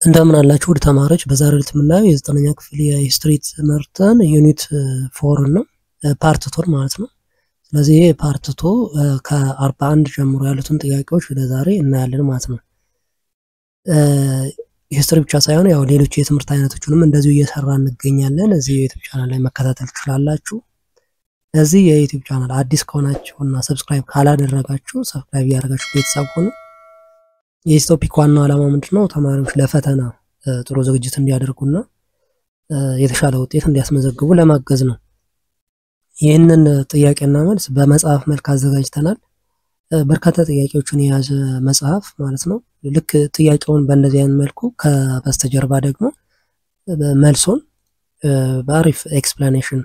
እንደምን አላችሁ ውድ ተማሪዎች በዛሬው ዕለት የምናየው የ9ኛ ክፍል የሂስትሪ ትምህርትን ዩኒት 4 ነው ፓርት 2 ማለት ነው። ስለዚህ ይሄ ፓርት 2 ከ41 ጀምሮ ያሉትን ጥያቄዎች ለዛሬ እናያለን ማለት ነው። ሂስትሪ ብቻ ሳይሆን ያው ሌሎች የትምህርት አይነቶችንም እንደዚሁ እየሰራን እንገኛለን። እዚህ የዩቲዩብ ቻናል ላይ መከታተል ትችላላችሁ። እዚህ የዩቲዩብ ቻናል አዲስ ከሆናችሁና ሰብስክራይብ ካላደረጋችሁ ሰብስክራይብ ያደርጋችሁ ቤተሰብ ሁኑ። የዚህ ቶፒክ ዋናው ዓላማ ምንድነው? ተማሪዎች ለፈተና ጥሩ ዝግጅት እንዲያደርጉና የተሻለ ውጤት እንዲያስመዘግቡ ለማገዝ ነው። ይህንን ጥያቄና መልስ በመጽሐፍ መልክ አዘጋጅተናል። በርካታ ጥያቄዎችን የያዘ መጽሐፍ ማለት ነው። ልክ ጥያቄውን በእንደዚህ አይነት መልኩ ከበስተጀርባ ደግሞ መልሱን በአሪፍ ኤክስፕላኔሽን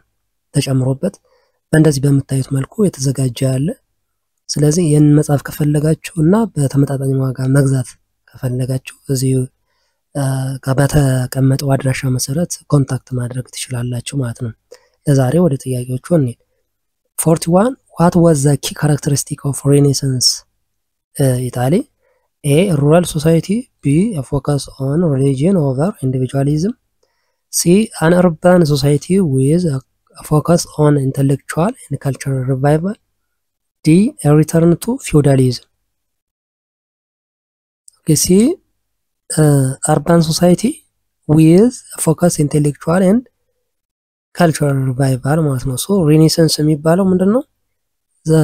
ተጨምሮበት በእንደዚህ በመታየት መልኩ የተዘጋጀ ያለ። ስለዚህ ይህን መጽሐፍ ከፈለጋችሁና በተመጣጣኝ ዋጋ መግዛት ከፈለጋችሁ እዚህ ጋር በተቀመጠው አድራሻ መሰረት ኮንታክት ማድረግ ትችላላችሁ ማለት ነው። ለዛሬ ወደ ጥያቄዎቹ እንሂድ። 41 What was the key characteristic of Renaissance Italy? A. Rural society. B. A focus on religion over individualism. C. An urban society with a focus on intellectual and cultural revival. D. A return to feudalism. Okay, C. Urban society with a focus intellectual and cultural revival ማለት ነው። So Renaissance የሚባለው ምንድነው? The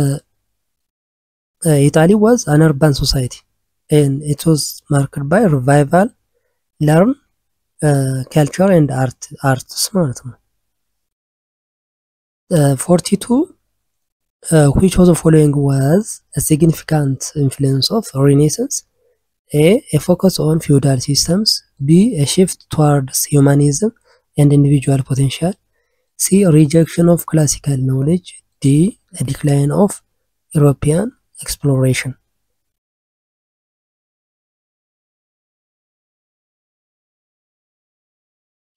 Italy was an urban society and it was marked by revival, learn, culture and arts ማለት ነው። 42 which of the following was a significant influence of Renaissance? A focus on feudal systems. B. A shift towards humanism and individual potential. C. A rejection of classical knowledge. D. A decline of European exploration.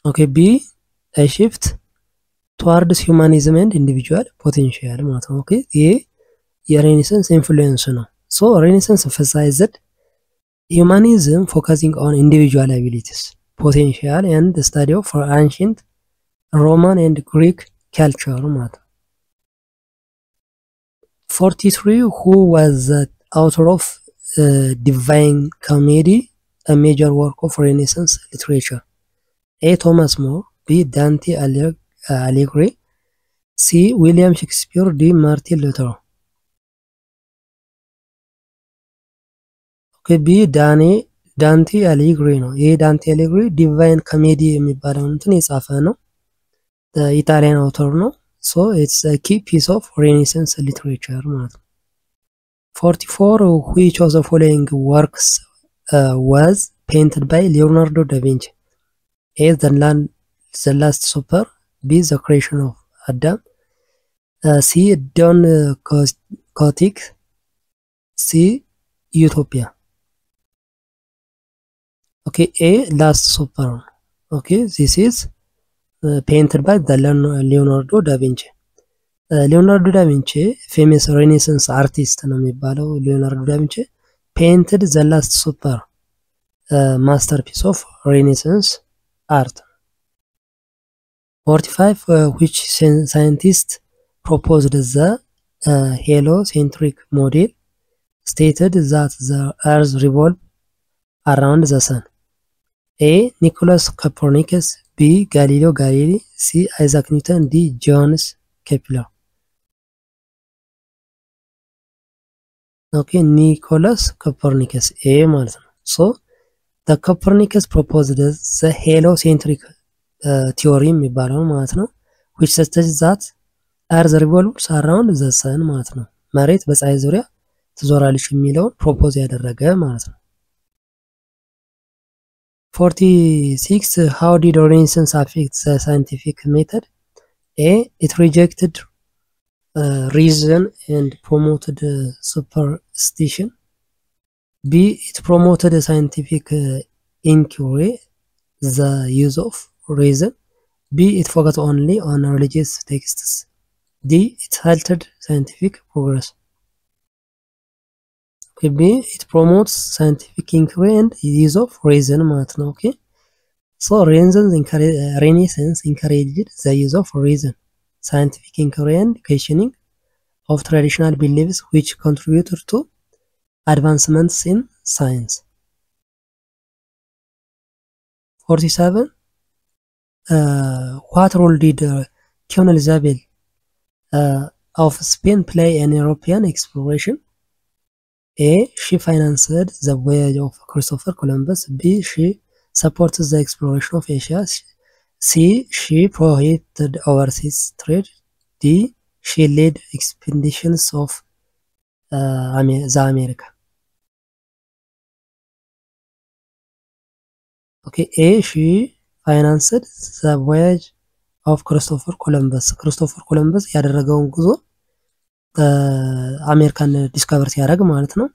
Okay, B. A shift towards humanism and individual potential ማለት ነው። ኦኬ ይሄ የሬኔሳንስ ኢንፍሉዌንስ ነው። ሶ ሬኔሳንስ emphasized humanism focusing on individual abilities, potential and the study of ancient Roman and Greek culture ማለት ነው። 43 Who was the author of Divine Comedy, a major work of Renaissance literature? A. Thomas More. B. Dante Alighieri. C. William Shakespeare. D. Martin Luther. Okay, B. Dante Alighieri ነው። ይሄ ዳንቴ አሊግሪ ዲቫይን ኮሜዲ የሚባለውን እንትን የጻፈ ነው። ኢጣሊያን አውተር ነው። ሶ ኢትስ a key piece of Renaissance literature ማለት ነው። 44 Which of the following works was painted by Leonardo da Vinci? A. The Last Supper. B. The Creation of Adam. C. Don Quixote. C. Utopia. Okay, A. Last Supper. Okay, this is painted by the Leonardo da Vinci. Leonardo da Vinci famous Renaissance artist ነው የሚባለው። Leonardo da Vinci painted the Last Supper, masterpiece of Renaissance art. 45 Which scientist proposed the heliocentric model stated that the earth revolves around the sun? A. Nicholas Copernicus. B. Galileo Galilei. C. Isaac Newton. D. Johannes Kepler. Okay, Nicholas Copernicus A ማለት ነው። So the Copernicus proposed the heliocentric theory የሚባለው ማለት ነው, which suggests that earth revolves around the sun ማለት ነው. መሬት በፀሐይ ዙሪያ ትዞራለች የሚለውን ፕሮፖዝ ያደረገ ማለት ነው። 46 How did Renaissance affect the scientific method? A. It rejected reason and promoted superstition. B. It promoted scientific inquiry, the use of reason. B. It focused only on religious texts. D. It halted scientific progress. Could be it promotes scientific inquiry and use of reason ማለት ነው okay so Renaissance encouraged the use of reason scientific inquiry and questioning of traditional beliefs which contributed to advancements in science 47 what role did Queen Elizabeth of Spain play in European exploration? A. She financed the voyage of Christopher Columbus. B. She supported the exploration of Asia. C. She prohibited overseas trade. D. She led expeditions of the America. Okay. A. She financed the voyage of Christopher Columbus. Christopher Columbus ያደረገውን ጉዞ አሜሪካን ዲስከቨር ሲያደርግ ማለት ነው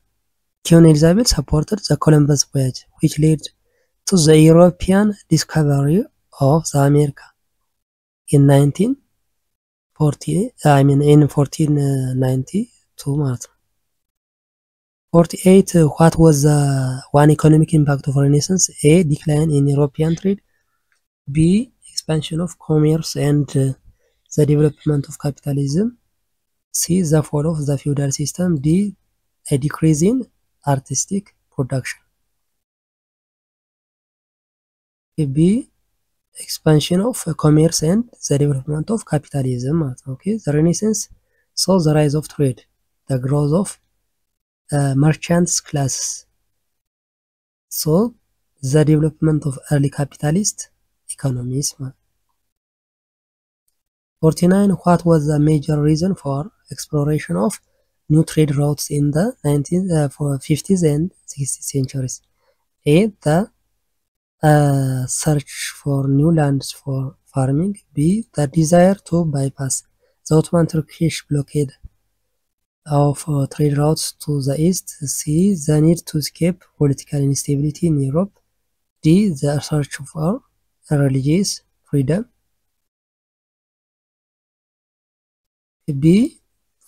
Queen Elizabeth supported the Columbus voyage which led to the European discovery of the America in 1492 ማለት ነው 48 what was the one economic impact of Renaissance? A. Decline in European trade. B. Expansion of commerce and the development of capitalism. C. The fall of the feudal system. D. A decrease in artistic production. B. Expansion of commerce and the development of capitalism. Okay, the Renaissance saw the rise of trade, the growth of merchants classes, so the development of early capitalist economies. 49 what was the major reason for exploration of new trade routes in the 50s and 60th centuries? A. The search for new lands for farming. B. The desire to bypass the Ottoman-Turkish blockade of trade routes to the east. C. The need to escape political instability in Europe. D. The search for religious freedom. B.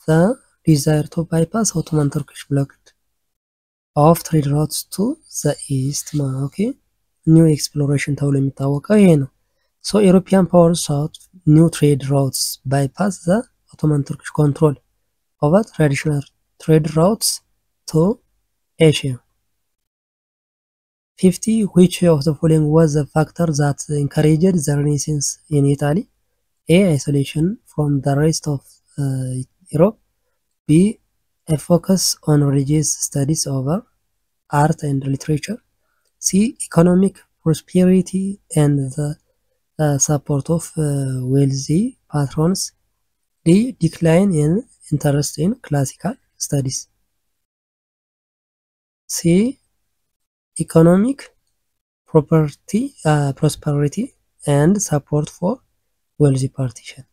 The desire to bypass Ottoman-Turkish blockade of trade routes to the east. Okay. New exploration ተብሎ የሚታወቀው ይሄ ነው so European powers sought new trade routes bypass the Ottoman Turkish control over traditional trade routes to Asia 50 which of the following was the factor that encouraged the Renaissance in Italy? A. Isolation from the rest of Europe. B. A focus on religious studies over art and literature. C. Economic prosperity and the support of wealthy patrons. D. Decline in interest in classical studies. C. Economic prosperity and support for wealthy patrons.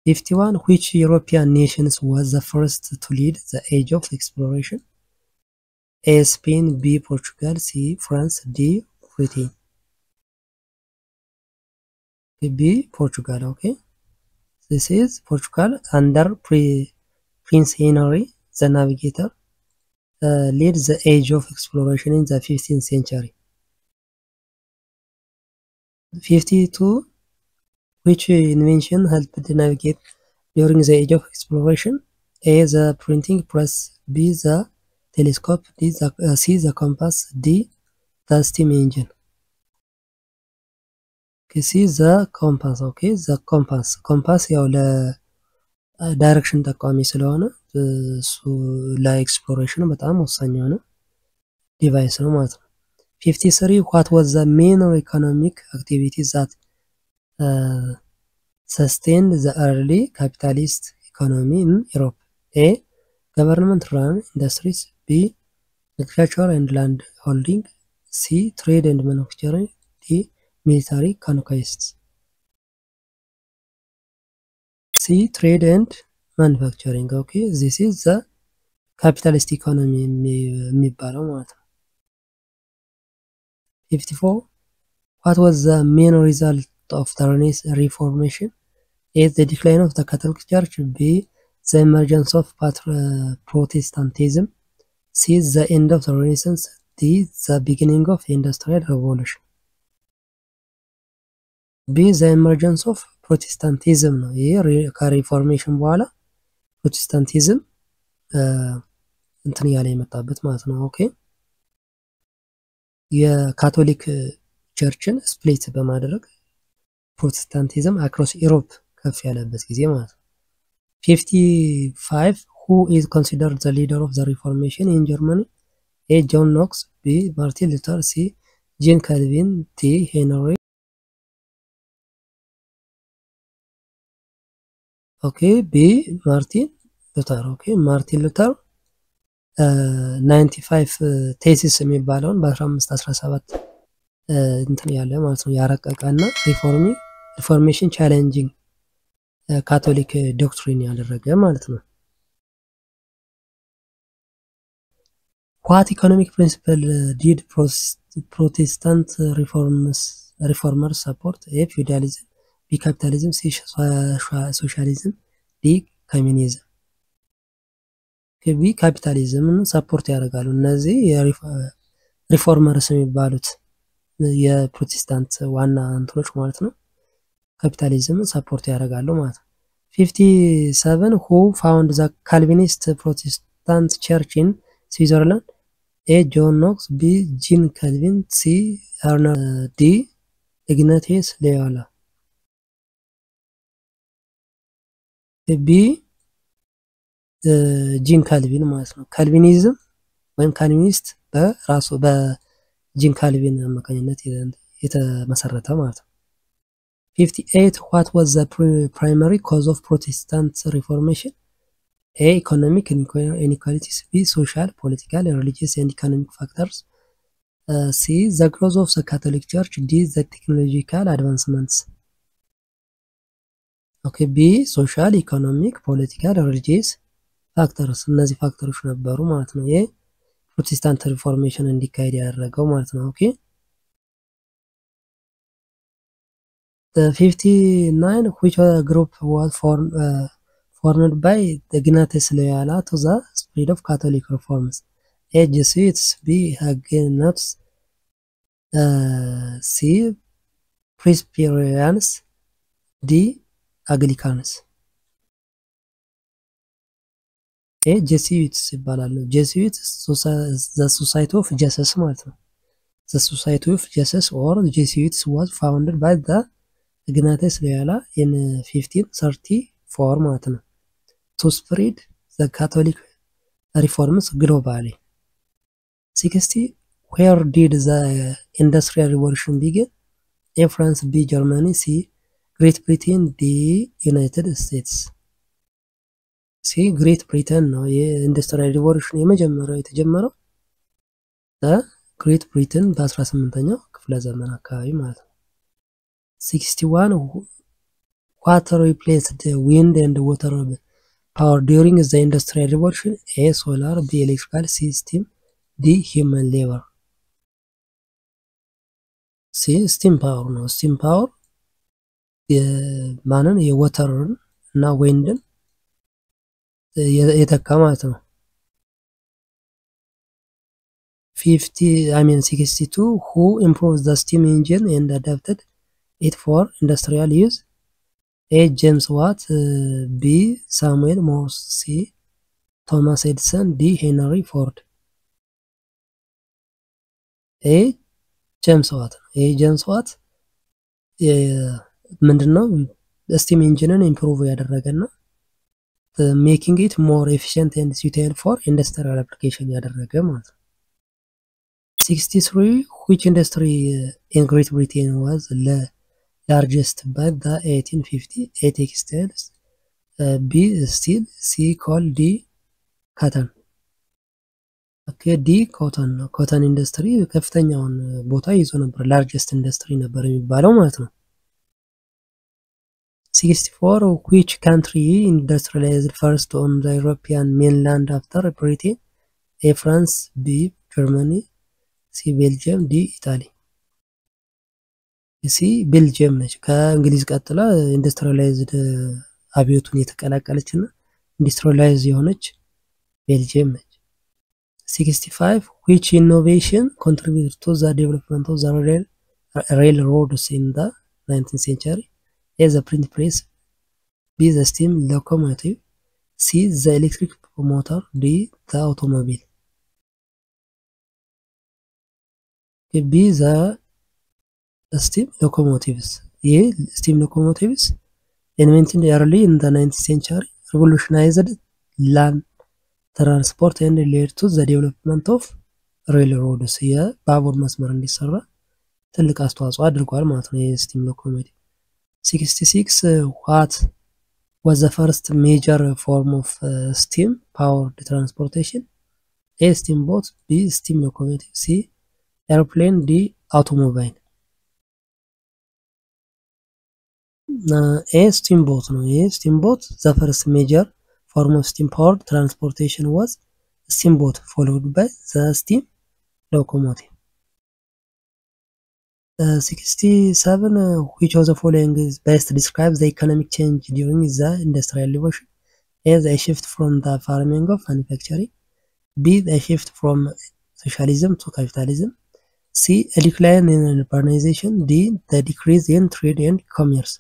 51 which European nations was the first to lead the age of exploration? A. Spain. B. Portugal. C. France. D. Britain. B. Portugal. Okay, this is Portugal under Prince Henry the Navigator led the age of exploration in the 15th century. 52 which invention helped navigate during the age of exploration? A. The printing press. B. The telescope. D. C. The compass. D. The steam engine. Okay, C. The compass. Okay, the compass ያው ለዳይሬክሽን ጠቋሚ ስለሆነ እሱ ለኤክስፕሎሬሽን በጣም ወሳኝ የሆነ ዲቫይስ ነው ማለት ነው 53 what was the main economic activities that sustained the early capitalist economy in Europe? A. Government run industries. B. Agriculture and land holding. C. Trade and manufacturing. D. Military conquests. C. Trade and manufacturing. Okay, this is the capitalist economy የሚባለው ማለት ነው 54 what was the main result of the Reformation? A. The decline of the Catholic Church. B. the emergence of Protestantism. C. The end of the Renaissance. D. The beginning of Industrial Revolution. B. The emergence of Protestantism ነው። ይሄ ከሪፎርሜሽን በኋላ ፕሮቴስታንቲዝም እንትን ያለ የመጣበት ማለት ነው። ኦኬ የካቶሊክ ቸርችን ስፕሊት በማድረግ ፕሮቴስታንቲዝም አክሮስ ዩሮፕ ከፍ ያለበት ጊዜ ማለት ነው። 55 who is considered the leader of the Reformation in Germany? A. John Knox. B. Martin Luther. C. Jean Calvin. D. Henry. Okay, B. Martin Luther. Okay, Martin Luther 95 ቴሲስ የሚባለውን በ1517 እንትን ያለ ማለት ነው ያረቀቀና ሪፎርሜሽን ቻሌንጂንግ ካቶሊክ ዶክትሪን ያደረገ ማለት ነው። What economic principle did Protestant reformers support? A. Feudalism. B. Capitalism. C. Socialism. D. Communism. B. Capitalism ሰፖርት ያደርጋሉ። እነዚህ የሪፎርመርስ የሚባሉት የፕሮቴስታንት ዋና እንትኖች ማለት ነው ካፒታሊዝም ሰፖርት ያደርጋሉ ማለት ነው። 57 who found the Calvinist Protestant church in Switzerland? A. John Knox. B. Jean Calvin. C. Ernest. D. Ignatius Loyola. B. ጂን ካልቪን ማለት ነው። ካልቪኒዝም ወይም ካልቪኒስት በራሱ በጂን ካልቪን አማካኝነት የተመሰረተ ማለት ነው። 58 what was the primary cause of Protestant Reformation? A. Economic inequalities. B. Social, political, religious and economic factors. C. The growth of the Catholic Church. D. The technological advancements. Okay, B. Social, economic, political, religious ፋክተርስ እነዚህ ፋክተሮች ነበሩ ማለት ነው። ይሄ ፕሮቴስታንት ሪፎርሜሽን እንዲካሄድ ያደረገው ማለት ነው። ኦኬ the 59 which group was formed by Ignatius Loyola to the spread of Catholic reforms? A. Jesuits. B. Huguenots. C. Presbyterians. D. Anglicans. ጄሱዊትስ ይባላሉ። ጄሱዊትስ the Society of Jesus ማለት ነው። the Society of Jesus or Jesuits was founded by the Ignatius Loyola in 1534 ማለት ነው to spread the Catholic reforms globally. 60 where did the Industrial Revolution begin? A. France. B. Germany. C. Great Britain. D. United States. ሲ ግሬት ብሪተን ነው። የኢንዱስትሪያል ሪቮሉሽን የመጀመሪያው የተጀመረው በግሬት ብሪተን በ18ኛው ክፍለ ዘመን አካባቢ ማለት ነው። 61 what replaced wind and water power during the industrial revolution? A. solar. B. electrical. C. steam. D. human labor. C. steam power ነው። steam power የማንን የወተርን እና ዊንድን የተካ ማለት ነው። 62 who improved the steam engine and adapted it for industrial use? A. James Watt. B. Samuel Morse. C. Thomas Edison. D. Henry Ford. A. James Watt. James Watt ምንድነው ስቲም ኢንጂንን ኢምፕሩቭ ያደረገና making it more efficient and suitable for industrial application ያደረገ ማለት ነው። 63 which industry in Great Britain was largest by the 1850? A. textiles. B. steel. C. coal. D. cotton. Okay, D. cotton ነው። cotton industry ከፍተኛውን ቦታ ይዞ ነበር largest industry ነበር የሚባለው ማለት ነው። 64 which country industrialized first on the European mainland after Britain? A. France. B. Germany. C. Belgium. D. Italy. C. Belgium ነች። ከእንግሊዝ ቀጥላ ኢንዱስትሪላይዝድ አብዮቱን የተቀላቀለችና ኢንዱስትሪላይዝ የሆነች ቤልጅየም ነች። 65 which innovation contributed to the development of the railroads in the 19th century? A. The print press. B. The steam locomotive. C. The electric motor. D. The automobile. B. The steam locomotives. A. Steam locomotives invented early in the 19th century revolutionized land transport and led to the development of railroads. የባቡር መስመር እንዲሰራ ትልቅ አስተዋጽኦ አድርጓል ማለት ነው የስቲም ሎኮሞቲቭ። 66 what was the first major form of steam powered transportation? A. steamboat. B. steam locomotive. C. airplane. D. automobile. A. steamboat ነው። ይሄ steamboat the first major form of steam powered transportation was steamboat followed by the steam locomotive. 67 which of the following is best describes the economic change during the industrial revolution? A. the shift from the farming of manufacturing. B. the shift from socialism to capitalism. C. a decline in urbanization. D. the decrease in trade and commerce.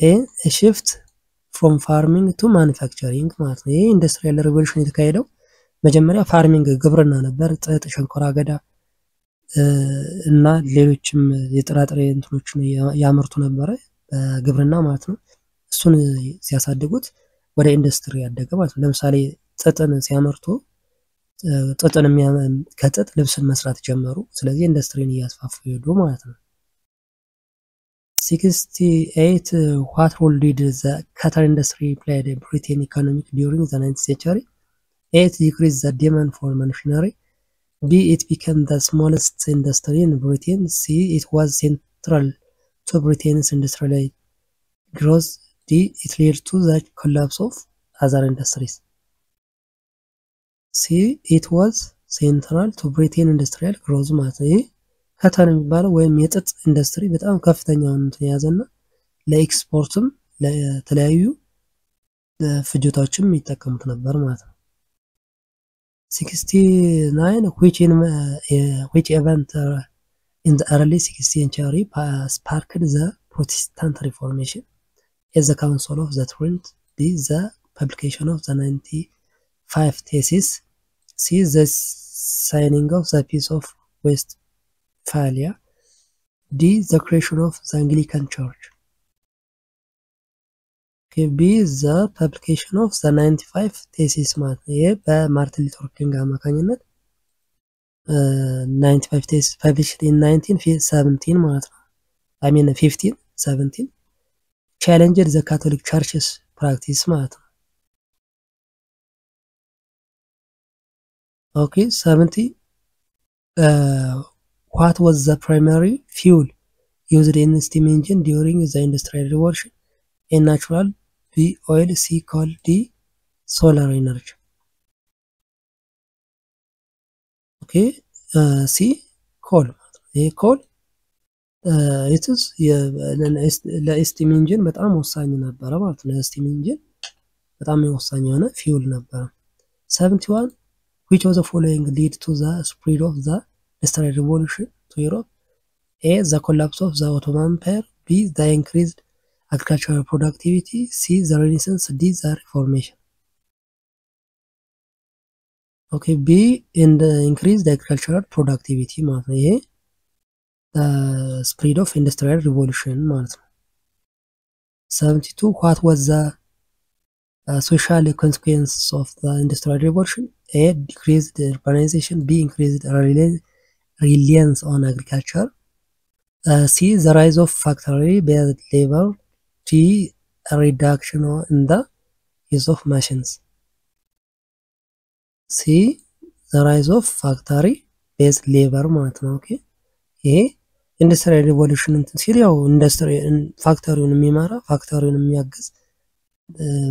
A. a shift from farming to manufacturing ማለት ነው። ይሄ ኢንዱስትሪያል ሪቮሉሽን የተካሄደው መጀመሪያ ፋርሚንግ ግብርና ነበር። ጥጥ፣ ሸንኮራ አገዳ እና ሌሎችም የጥራጥሬ እንትኖችን ያመርቱ ነበር በግብርና ማለት ነው። እሱን ሲያሳድጉት ወደ ኢንዱስትሪ ያደገ ማለት ነው። ለምሳሌ ጥጥን ሲያመርቱ ከጥጥ ልብስን መስራት ጀመሩ። ስለዚህ ኢንዱስትሪን እያስፋፉ ሄዱ ማለት ነው። 68 what role did the Qatar industry play in Britain economic during the 19th century? A. it decreased the demand for machinery. B. it became the smallest industry in Britain. C. it was central to Britain's industrial growth. D. it led to the collapse of other industries. C. it was central to Britain industrial growth ማለት ነው። ይሄ ካታር የሚባለው ወይም የጥጥ ኢንዱስትሪ በጣም ከፍተኛውን እንትን ያዘና ለኤክስፖርትም ለተለያዩ ፍጆታዎችም ይጠቀሙት ነበር ማለት ነው። 69 which event in the early 16th century sparked the Protestant Reformation? A. the Council of Trent. B. the publication of the 95 Theses. C. the signing of the Peace of Westphalia. D. the creation of the Anglican Church. B. the publication of the 95 Theses ማለት ነው። ይሄ በማርቲን ሉተር ኪንግ አማካኝነት 95 Theses published in 1917 ማለት ነው። 1517 challenged the Catholic Church's practice ማለት ነው። 70 what was the primary fuel used in the steam engine during the Industrial Revolution? A. natural. B. oil. C. coal. D. solar energy. C. coal. coal it is ለስቲም ኢንጂን በጣም ወሳኝ ነበረ ማለት ነው። ለስቲም ኢንጂን በጣም ወሳኝ የሆነ ፊውል ነበረ። 71 which of the following lead to the spread of the Industrial Revolution to Europe? A. the collapse of the Ottoman Empire. B. the increased agricultural productivity. C. the Renaissance. D. the Reformation. B. in the increased agricultural productivity ማለት ነው። ይሄ spread of Industrial Revolution ማለት ነው። 72 what was the social consequences of the Industrial Revolution? A. decreased urbanization. B. increased reliance on agriculture. C. the rise of factory-based labor. D. a reduction in the use of machines. C. the rise of factory-based labor ማለት ነው። ይሄ ኢንዱስትሪያል ሪቮሉሽን እንትን ሲል ያው ኢንዱስትሪ ፋክተሪውን የሚመራ ፋክተሪውን የሚያግዝ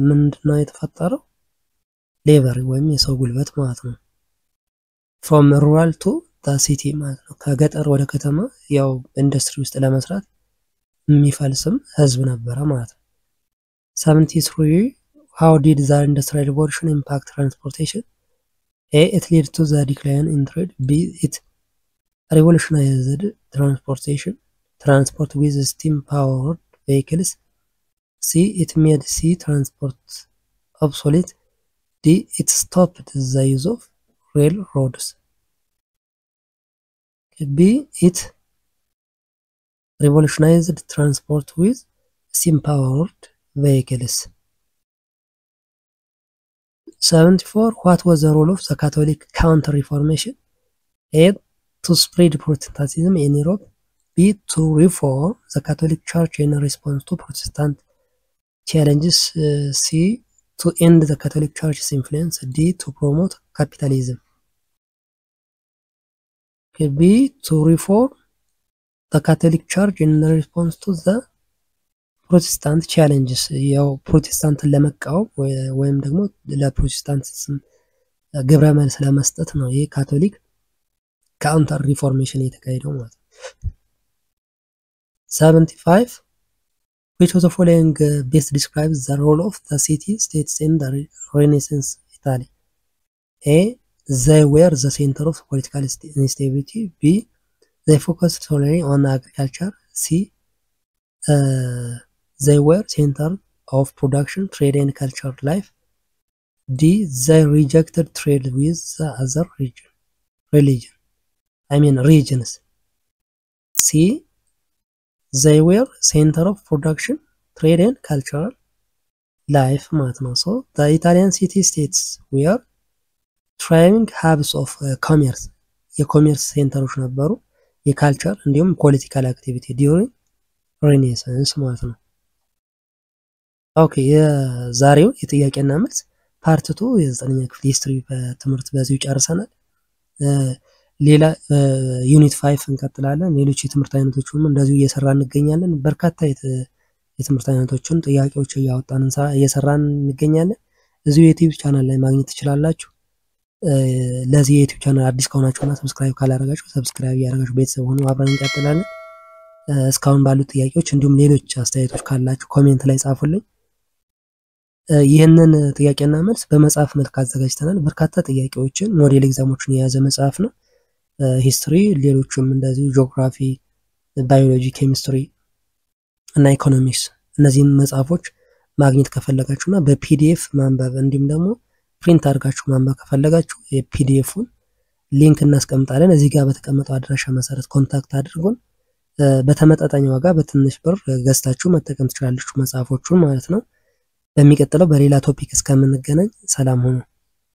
ምንድነው የተፈጠረው? ሌበር ወይም የሰው ጉልበት ማለት ነው። from rural to the city ማለት ነው። ከገጠር ወደ ከተማ ያው ኢንዱስትሪ ውስጥ ለመስራት የሚፈልስም ህዝብ ነበረ ማለት ነው። 73 how did the industrial revolution impact transportation? A. It led to the decline in trade. B. It revolutionized transport with steam-powered vehicles. C. It made sea transport obsolete. D. It stopped the use of railroads. B. It revolutionized transport with steam-powered vehicles. 74 what was the role of the Catholic Counter-Reformation? A. To spread Protestantism in Europe. B. To reform the Catholic Church in response to Protestant challenges. C. To end the Catholic Church's influence. D. To promote capitalism. B. To reform the Catholic Church in response to the Protestant challenges. ያው ፕሮቴስታንትን ለመቃወም ወይም ደግሞ ለፕሮቴስታንቲዝም ግብረ መልስ ለመስጠት ነው ይሄ ካቶሊክ ካውንተር ሪፎርሜሽን የተካሄደው ማለት ነው። 75 which of the following best describes the role of the city states in the Renaissance Italy? A. They were the center of political instability. B. They focused solely on agriculture. C. They were center of production, trade and cultural life. D. They rejected trade with the other regions. C. They were center of production, trade and cultural life ማለት ነው። So the Italian city states were thriving hubs of commerce. የኮሜርስ ሴንተሮች ነበሩ፣ የካልቸር እንዲሁም ፖለቲካል አክቲቪቲ during Renaissance ማለት ነው። ኦኬ የዛሬው የጥያቄና መልስ ፓርት 2 የ9ኛ ክፍል ሂስትሪ ትምህርት በዚሁ ጨርሰናል። ሌላ ዩኒት 5 እንቀጥላለን። ሌሎች የትምህርት አይነቶችንም እንደዚሁ እየሰራን እንገኛለን። በርካታ የትምህርት አይነቶችን ጥያቄዎች እየሰራን እንገኛለን። እዚሁ የዩቲዩብ ቻናል ላይ ማግኘት ትችላላችሁ። ለዚህ የዩቲዩብ ቻናል አዲስ ከሆናችሁና ሰብስክራይብ ካላደረጋችሁ ሰብስክራይብ ያደረጋችሁ ቤተሰብ ሆኑ አብረን እንቀጥላለን። እስካሁን ባሉ ጥያቄዎች እንዲሁም ሌሎች አስተያየቶች ካላችሁ ኮሜንት ላይ ጻፉልኝ። ይህንን ጥያቄና መልስ በመጽሐፍ መልክ አዘጋጅተናል። በርካታ ጥያቄዎችን ሞዴል ኤግዛሞችን የያዘ መጽሐፍ ነው። ሂስትሪ፣ ሌሎችም እንደዚህ ጂኦግራፊ፣ ባዮሎጂ፣ ኬሚስትሪ እና ኢኮኖሚክስ እነዚህን መጽሐፎች ማግኘት ከፈለጋችሁና በፒዲኤፍ ማንበብ እንዲሁም ደግሞ ፕሪንት አድርጋችሁ ማንበብ ከፈለጋችሁ የፒዲኤፉን ሊንክ እናስቀምጣለን። እዚህ ጋር በተቀመጠው አድራሻ መሰረት ኮንታክት አድርጉን። በተመጣጣኝ ዋጋ በትንሽ ብር ገዝታችሁ መጠቀም ትችላላችሁ መጽሐፎቹን ማለት ነው። በሚቀጥለው በሌላ ቶፒክ እስከምንገናኝ ሰላም ሁኑ።